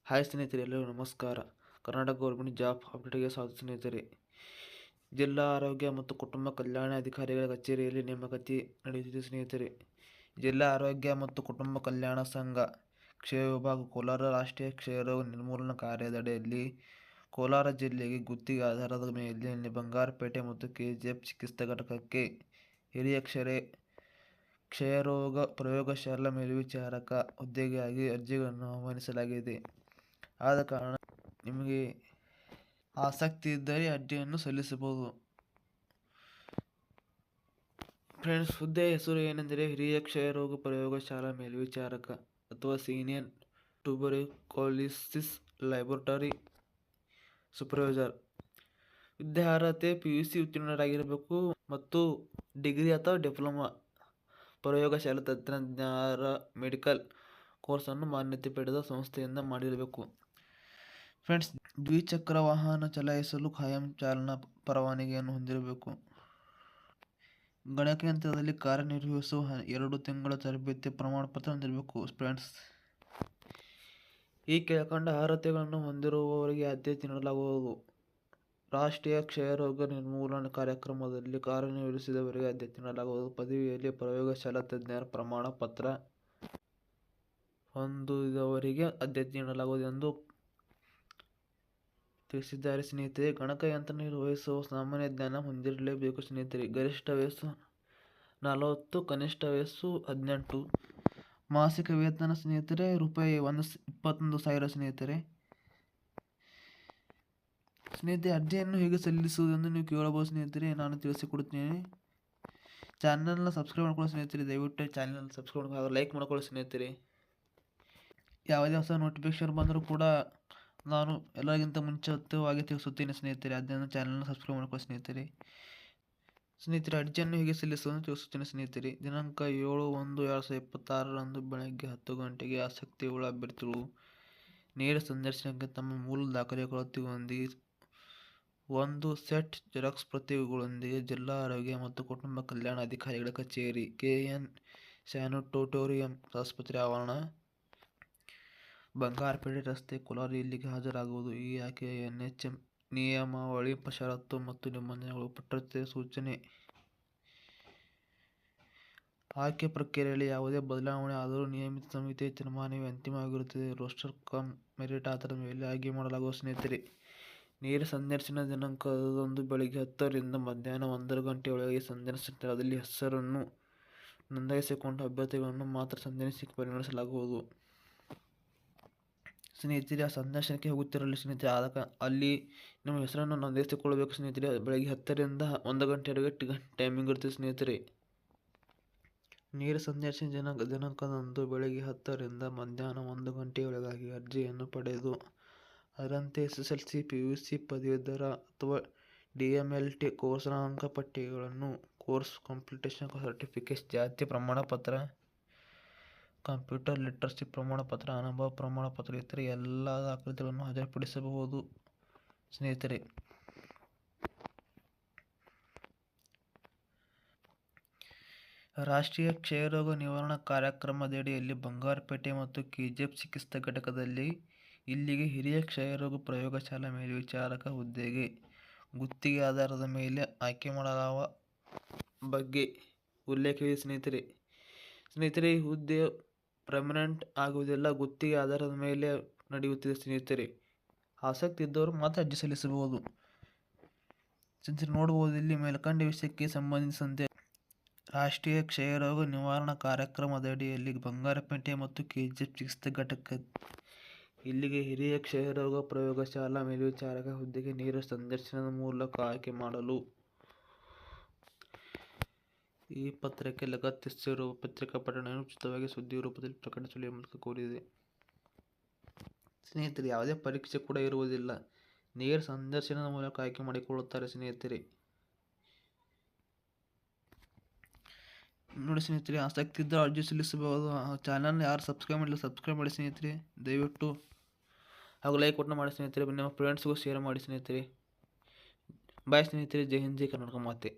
Hi ಸ್ನೇಹಿತರೆ, ಎಲ್ಲರಿಗೂ ನಮಸ್ಕಾರ. ಕರ್ನಾಟಕ ಗೌರ್ಮೆಂಟ್ ಜಾಬ್ ಅಪ್ಡೇಟ್ಗೆ ಸ್ವಾಗತ ಸ್ನೇಹಿತರೆ. ಜಿಲ್ಲಾ ಆರೋಗ್ಯ ಮತ್ತು ಕುಟುಂಬ ಕಲ್ಯಾಣಾಧಿಕಾರಿಗಳ ಕಚೇರಿಯಲ್ಲಿ ನೇಮಕಾತಿ ನಡೆಯುತ್ತಿದೆ ಸ್ನೇಹಿತರೆ. ಜಿಲ್ಲಾ ಆರೋಗ್ಯ ಮತ್ತು ಕುಟುಂಬ ಕಲ್ಯಾಣ ಸಂಘ ಕ್ಷಯ ವಿಭಾಗ ಕೋಲಾರ ರಾಷ್ಟ್ರೀಯ ಕ್ಷಯರೋಗ ನಿರ್ಮೂಲನಾ ಕಾರ್ಯದಡಿಯಲ್ಲಿ ಕೋಲಾರ ಜಿಲ್ಲೆಗೆ ಗುತ್ತಿಗೆ ಆಧಾರದ ಮೇಲೆ ಬಂಗಾರಪೇಟೆ ಮತ್ತು ಕೆಜಿಎಫ್ ಚಿಕಿತ್ಸಾ ಘಟಕಕ್ಕೆ ಹಿರಿಯ ಕ್ಷಯರೋಗ ಪ್ರಯೋಗಶಾಲಾ ಮೇಲ್ವಿಚಾರಕ ಹುದ್ದೆಗಾಗಿ ಅರ್ಜಿಗಳನ್ನು ಆಹ್ವಾನಿಸಲಾಗಿದೆ. ಆದ ಕಾರಣ ನಿಮಗೆ ಆಸಕ್ತಿ ಇದ್ದರೆ ಅರ್ಜಿಯನ್ನು ಸಲ್ಲಿಸಬಹುದು. ಫ್ರೆಂಡ್ಸ್, ಹುದ್ದೆಯ ಹೆಸರು ಏನೆಂದರೆ ಹಿರಿಯ ಕ್ಷಯರೋಗ ಪ್ರಯೋಗಶಾಲಾ ಮೇಲ್ವಿಚಾರಕ ಅಥವಾ ಸೀನಿಯರ್ ಟ್ಯೂಬರ್ಕ್ಯುಲೋಸಿಸ್ ಲ್ಯಾಬೊರೇಟರಿ ಸೂಪರ್ವೈಸರ್. ಹುದ್ದೆ ಅರ್ಹತೆ PUC ಉತ್ತೀರ್ಣರಾಗಿರಬೇಕು ಮತ್ತು ಡಿಗ್ರಿ ಅಥವಾ ಡಿಪ್ಲೊಮಾ ಪ್ರಯೋಗಶಾಲಾ ತಂತ್ರಜ್ಞರ ಮೆಡಿಕಲ್ ಕೋರ್ಸನ್ನು ಮಾನ್ಯತೆ ಪಡೆದ ಸಂಸ್ಥೆಯಿಂದ ಮಾಡಿರಬೇಕು. ಫ್ರೆಂಡ್ಸ್, ದ್ವಿಚಕ್ರ ವಾಹನ ಚಲಾಯಿಸಲು ಖಾಯಂ ಚಾಲನಾ ಪರವಾನಗಿಯನ್ನು ಹೊಂದಿರಬೇಕು. ಗಣಕಯಂತ್ರದಲ್ಲಿ ಕಾರ್ಯನಿರ್ವಹಿಸುವ 2 ತಿಂಗಳ ತರಬೇತಿ ಪ್ರಮಾಣಪತ್ರ ಹೊಂದಿರಬೇಕು. ಫ್ರೆಂಡ್ಸ್, ಈ ಕೆಳಕಂಡ ಅರ್ಹತೆಗಳನ್ನು ಹೊಂದಿರುವವರಿಗೆ ಆದ್ಯತೆ ನೀಡಲಾಗುವುದು. ರಾಷ್ಟ್ರೀಯ ಕ್ಷಯರೋಗ ನಿರ್ಮೂಲನಾ ಕಾರ್ಯಕ್ರಮದಲ್ಲಿ ಕಾರ್ಯನಿರ್ವಹಿಸಿದವರಿಗೆ ಆದ್ಯತೆ ನೀಡಲಾಗುವುದು. ಪದವಿಯಲ್ಲಿ ಪ್ರಯೋಗಶಾಲಾ ತಜ್ಞರ ಪ್ರಮಾಣ ಪತ್ರ ಹೊಂದಿದವರಿಗೆ ಆದ್ಯತೆ ನೀಡಲಾಗುವುದು ಎಂದು ತಿಳಿಸಿದ್ದಾರೆ ಸ್ನೇಹಿತರೆ. ಗಣಕಯಂತ್ರ ನಿರ್ವಹಿಸುವ ಸಾಮಾನ್ಯ ಜ್ಞಾನ ಹೊಂದಿರಲೇಬೇಕು ಸ್ನೇಹಿತರೆ. ಗರಿಷ್ಠ ವಯಸ್ಸು 40, ಕನಿಷ್ಠ ವಯಸ್ಸು 18. ಮಾಸಿಕ ವೇತನ ಸ್ನೇಹಿತರೆ ₹21,000 ಸ್ನೇಹಿತರೆ. ಅರ್ಜಿಯನ್ನು ಹೇಗೆ ಸಲ್ಲಿಸುವುದೆಂದು ನೀವು ಕೇಳಬಹುದು ಸ್ನೇಹಿತರೆ. ನಾನು ತಿಳಿಸಿಕೊಡುತ್ತೇನೆ. ಚಾನಲ್ನ ಸಬ್ಸ್ಕ್ರೈಬ್ ಮಾಡ್ಕೊಳ್ಳಿ ಸ್ನೇಹಿತರೆ. ದಯವಿಟ್ಟು ಚಾನಲ್ ಸಬ್ಸ್ಕ್ರೈಬ್ ಹಾಗೂ ಲೈಕ್ ಮಾಡ್ಕೊಳ್ಳಿ ಸ್ನೇಹಿತರೆ. ಯಾವುದೇ ಹೊಸ ನೋಟಿಫಿಕೇಶನ್ ಬಂದರೂ ಕೂಡ ನಾನು ಎಲ್ಲರಿಗಿಂತ ಮುಂಚಿತವಾಗಿ ತಿಳಿಸುತ್ತೇನೆ ಸ್ನೇಹಿತರೆ. ಅದನ್ನು ಚಾನಲ್ನ ಸಬ್ಸ್ಕ್ರೈಬ್ ಮಾಡ್ಕೊಳ್ಳಿ ಸ್ನೇಹಿತರೆ. ಅರ್ಜಿಯನ್ನು ಹೇಗೆ ಸಲ್ಲಿಸುವುದನ್ನು ತಿಳಿಸುತ್ತೇನೆ ಸ್ನೇಹಿತರೆ. ದಿನಾಂಕ 7/1/2026 ಬೆಳಗ್ಗೆ 10 ಗಂಟೆಗೆ ಆಸಕ್ತಿಯುಳ್ಳ ಅಭ್ಯರ್ಥಿಗಳು ನೇರ ಸಂದರ್ಶನಕ್ಕೆ ತಮ್ಮ ಮೂಲ ದಾಖಲೆಗಳೊಂದಿಗೆ 1 ಸೆಟ್ ಜೆರಾಕ್ಸ್ ಪ್ರತಿಗಳೊಂದಿಗೆ ಜಿಲ್ಲಾ ಆರೋಗ್ಯ ಮತ್ತು ಕುಟುಂಬ ಕಲ್ಯಾಣಾಧಿಕಾರಿಗಳ ಕಚೇರಿ, KN ಸ್ಯಾನಿಟೋರಿಯಂ ಆಸ್ಪತ್ರೆ ಆವರಣ, ಬಂಗಾರಪೇಟೆ ರಸ್ತೆ, ಕೋಲಾರ ಇಲ್ಲಿಗೆ ಹಾಜರಾಗುವುದು. ಈ ಆಯ್ಕೆಯ NHM ನಿಯಮಾವಳಿ, ಷರತ್ತು ಮತ್ತು ನಿಬಂಧನೆಗಳು ಪಠ್ಯೇತರ ಸೂಚನೆ. ಆಯ್ಕೆ ಪ್ರಕ್ರಿಯೆಯಲ್ಲಿ ಯಾವುದೇ ಬದಲಾವಣೆ ಆದರೂ ನಿಯಮಿತ ಸಮಿತಿಯ ತೀರ್ಮಾನವೇ ಅಂತಿಮವಾಗಿರುತ್ತದೆ. ರೋಸ್ಟರ್ ಕಮ್ ಮೆರಿಟ್ ಆಧಾರದ ಮೇಲೆ ಆಯ್ಕೆ ಮಾಡಲಾಗುವ ಸ್ನೇಹಿತರೆ. ನೇರ ಸಂದರ್ಶನ ದಿನಾಂಕ 10 ಬೆಳಗ್ಗೆ 10 ರಿಂದ ಮಧ್ಯಾಹ್ನ 1 ಗಂಟೆಯೊಳಗೆ ಸಂದರ್ಶನ ಸ್ಥಳದಲ್ಲಿ ಹೆಸರನ್ನು ನೋಂದಾಯಿಸಿಕೊಂಡ ಅಭ್ಯರ್ಥಿಗಳನ್ನು ಮಾತ್ರ ಸಂದರ್ಶನಕ್ಕೆ ಪರಿಗಣಿಸಲಾಗುವುದು. ಸ್ನೇಹಿತರೆ, ಆ ಸಂದರ್ಶನಕ್ಕೆ ಹೋಗುತ್ತಿರಲಿ ಸ್ನೇಹಿತರೆ, ಅಲ್ಲಿ ನಿಮ್ಮ ಹೆಸರನ್ನು ನೋಂದಾಯಿಸಿಕೊಳ್ಳಬೇಕು ಸ್ನೇಹಿತರೆ. ಬೆಳಗ್ಗೆ 10 ರಿಂದ 1 ಗಂಟೆವರೆಗೆ ಟೈಮಿಂಗ್ ಇರ್ತದೆ ಸ್ನೇಹಿತರೆ. ನೇರ ಸಂದರ್ಶನ ದಿನಾಂಕದಂದು ಬೆಳಗ್ಗೆ 10 ರಿಂದ ಮಧ್ಯಾಹ್ನ 1 ಗಂಟೆಯೊಳಗಾಗಿ ಅರ್ಜಿಯನ್ನು ಪಡೆದು ಅದರಂತೆ SSLC, PUC, ಪದವೀಧರ ಅಥವಾ DMLT ಕೋರ್ಸ್ನ ಅಂಕಪಟ್ಟಿಗಳನ್ನು, ಕೋರ್ಸ್ ಕಂಪ್ಲೀಷನ್ ಸರ್ಟಿಫಿಕೇಟ್, ಜಾತಿ ಪ್ರಮಾಣ ಪತ್ರ, ಕಂಪ್ಯೂಟರ್ ಲಿಟರಸಿ ಪ್ರಮಾಣ ಪತ್ರ, ಅನುಭವ ಪ್ರಮಾಣ ಪತ್ರ ಇತರ ಎಲ್ಲ ದಾಖಲೆಗಳನ್ನು ಹಾಜರುಪಡಿಸಬಹುದು ಸ್ನೇಹಿತರೆ. ರಾಷ್ಟ್ರೀಯ ಕ್ಷಯರೋಗ ನಿವಾರಣಾ ಕಾರ್ಯಕ್ರಮದಡಿಯಲ್ಲಿ ಬಂಗಾರಪೇಟೆ ಮತ್ತು KGF ಚಿಕಿತ್ಸಾ ಘಟಕದಲ್ಲಿ ಇಲ್ಲಿಗೆ ಹಿರಿಯ ಕ್ಷಯರೋಗ ಪ್ರಯೋಗಶಾಲಾ ಮೇಲ್ವಿಚಾರಕ ಹುದ್ದೆಗೆ ಗುತ್ತಿಗೆ ಆಧಾರದ ಮೇಲೆ ಆಯ್ಕೆ ಮಾಡಲಾಗುವ ಬಗ್ಗೆ ಉಲ್ಲೇಖವಿದೆ ಸ್ನೇಹಿತರೆ. ಈ ಹುದ್ದೆಯು ಪರ್ಮನೆಂಟ್ ಆಗುವುದಿಲ್ಲ, ಗುತ್ತಿಗೆ ಆಧಾರದ ಮೇಲೆ ನಡೆಯುತ್ತದೆ ಸ್ನೇಹಿತರೆ. ಆಸಕ್ತಿ ಇದ್ದವರು ಮಾತ್ರ ಅರ್ಜಿ ಸಲ್ಲಿಸಬಹುದು. ನೋಡಬಹುದು ಇಲ್ಲಿ ಮೇಲ್ಕಂಡ ವಿಷಯಕ್ಕೆ ಸಂಬಂಧಿಸಿದಂತೆ ರಾಷ್ಟ್ರೀಯ ಕ್ಷಯರೋಗ ನಿವಾರಣಾ ಕಾರ್ಯಕ್ರಮದಡಿಯಲ್ಲಿ ಬಂಗಾರಪೇಟೆ ಮತ್ತು KGF ಚಿಕಿತ್ಸಾ ಘಟಕ ಇಲ್ಲಿಗೆ ಹಿರಿಯ ಕ್ಷಯರೋಗ ಪ್ರಯೋಗಶಾಲಾ ಮೇಲ್ವಿಚಾರಕ ಹುದ್ದೆಗೆ ನೇರ ಸಂದರ್ಶನದ ಮೂಲಕ ಆಯ್ಕೆ ಮಾಡಲು ಈ ಪತ್ರಕ್ಕೆ ಲಗತ್ತಿಸಿರುವ ಪತ್ರಿಕಾ ಪ್ರಕಟಣೆಯನ್ನು ಉಚಿತವಾಗಿ ಸುದ್ದಿ ರೂಪದಲ್ಲಿ ಪ್ರಕಟಿಸಲು ಈ ಮೂಲಕ ಕೋರಿದೆ. ಸ್ನೇಹಿತರೆ, ಯಾವುದೇ ಪರೀಕ್ಷೆ ಕೂಡ ಇರುವುದಿಲ್ಲ, ನೇರ ಸಂದರ್ಶನದ ಮೂಲಕ ಆಯ್ಕೆ ಮಾಡಿಕೊಳ್ಳುತ್ತಾರೆ ಸ್ನೇಹಿತರೆ. ನೋಡಿ ಸ್ನೇಹಿತರೆ, ಆಸಕ್ತಿ ಇದ್ದರೆ ಅರ್ಜಿ ಸಲ್ಲಿಸಬಹುದು. ಚಾನಲ್ನ ಯಾರು ಸಬ್ಸ್ಕ್ರೈಬ್ ಮಾಡಿಲ್ಲ ಸಬ್ಸ್ಕ್ರೈಬ್ ಮಾಡಿ ಸ್ನೇಹಿತರೆ. ದಯವಿಟ್ಟು ಹಾಗೂ ಲೈಕ್ ಕೊಟ್ಟು ಮಾಡಿ ಸ್ನೇಹಿತರೆ. ನಿಮ್ಮ ಫ್ರೆಂಡ್ಸ್ಗೂ ಶೇರ್ ಮಾಡಿ ಸ್ನೇಹಿತರೆ. ಬಾಯ್ ಸ್ನೇಹಿತರೆ. ಜೈ ಹಿಂದ್, ಜೈ ಕರ್ನಾಟಕ ಮಾತೆ.